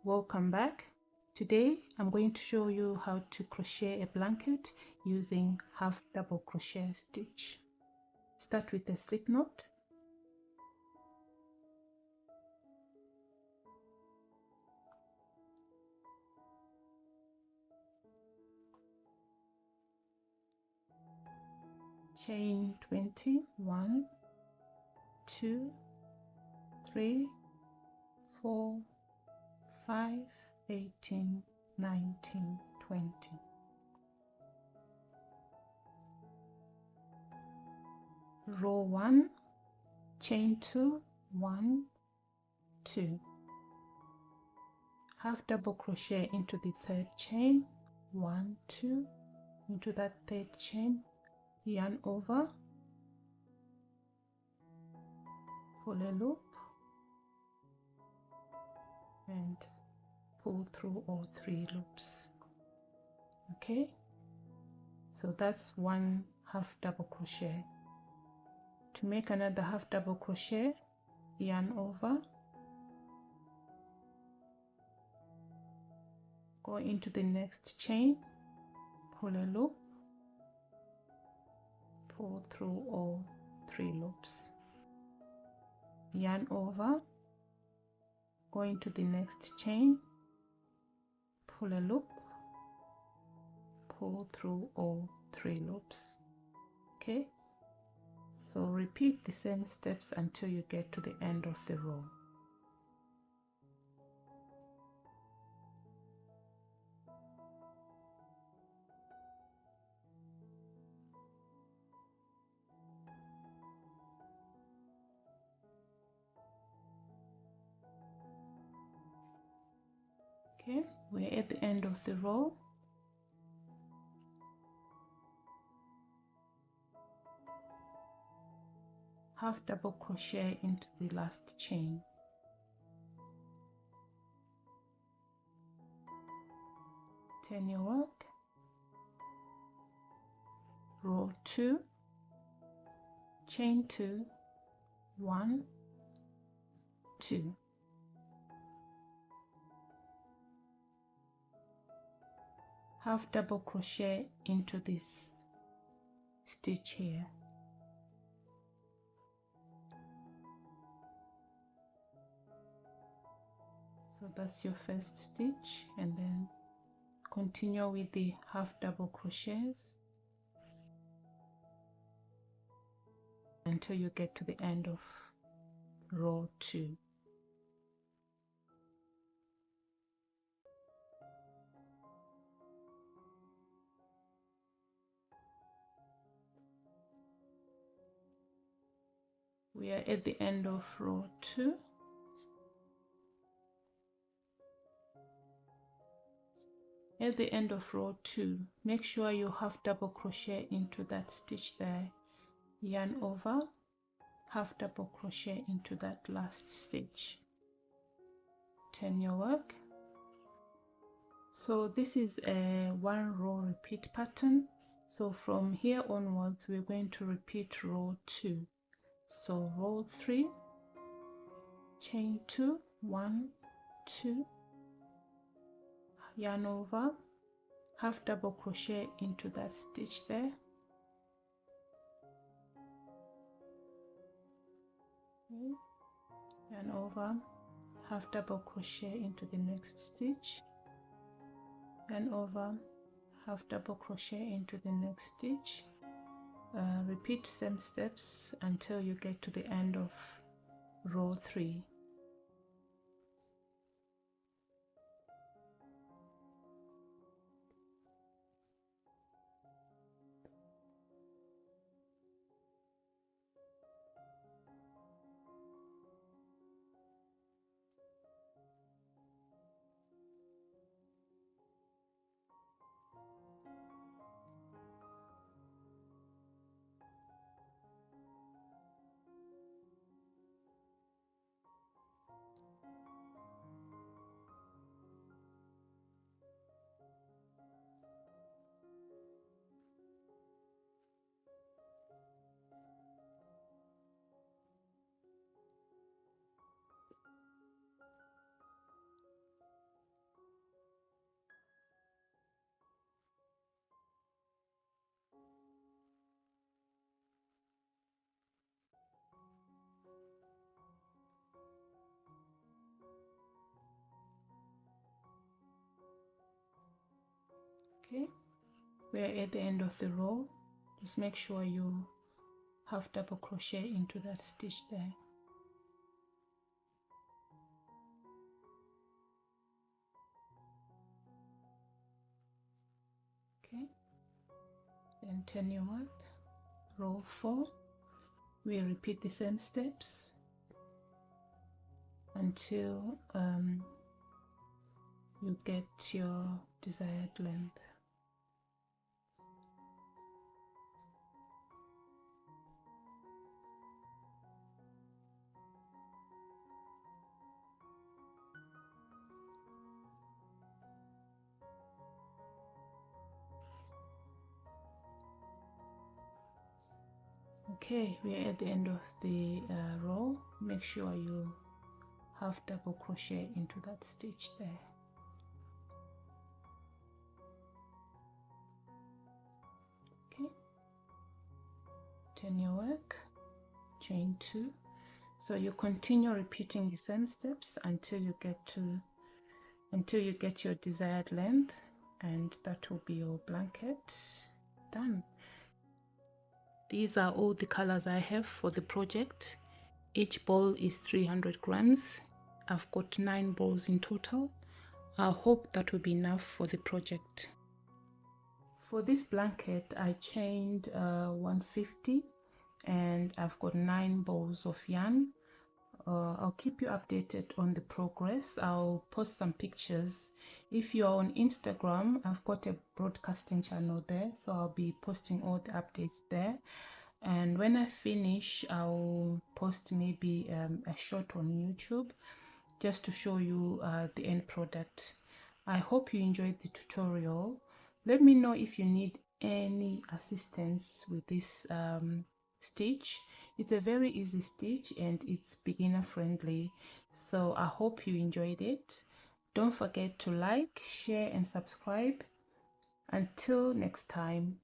Welcome back. Today I'm going to show you how to crochet a blanket using half double crochet stitch. Start with a slip knot. Chain 20, 1, 2, 3, 4, 5, 18, 19, 20. Row 1, chain 2, 1, 2. Half double crochet into the third chain, 1, 2, into that third chain, yarn over, pull a loop, and pull through all 3 loops. Okay, so that's one half double crochet. To make another half double crochet, yarn over, go into the next chain, pull a loop, pull through all 3 loops, yarn over, go into the next chain, pull a loop, pull through all 3 loops. Okay, so repeat the same steps until you get to the end of the row. Okay, we're at the end of the row. Half double crochet into the last chain. Turn your work. Row 2, chain 2, 1, 2. Half double crochet into this stitch here. So that's your first stitch, and then continue with the half double crochets until you get to the end of row 2. We are at the end of row 2. At the end of row 2, make sure you half double crochet into that stitch there, yarn over, half double crochet into that last stitch. Turn your work. So this is a 1 row repeat pattern. So from here onwards, we're going to repeat row 2. So row 3, chain 2, 1, 2, yarn over, half double crochet into that stitch there, yarn over, half double crochet into the next stitch, yarn over, half double crochet into the next stitch. Repeat same steps until you get to the end of row 3. Okay, we're at the end of the row. Just make sure you half double crochet into that stitch there. Okay, then turn your work. Row 4, we repeat the same steps until you get your desired length. Okay, we are at the end of the row. Make sure you half double crochet into that stitch there. Okay, turn your work, chain 2. So you continue repeating the same steps until you get your desired length, and that will be your blanket done. These are all the colors I have for the project. Each ball is 300 grams. I've got 9 balls in total. I hope that will be enough for the project. For this blanket, I chained 150 and I've got 9 balls of yarn. I'll keep you updated on the progress. I'll post some pictures. If you're on Instagram, I've got a broadcasting channel there, so I'll be posting all the updates there. And when I finish, I'll post maybe a short on YouTube just to show you the end product. I hope you enjoyed the tutorial. Let me know if you need any assistance with this stitch. It's a very easy stitch and it's beginner friendly, so I hope you enjoyed it. Don't forget to like, share and subscribe. Until next time.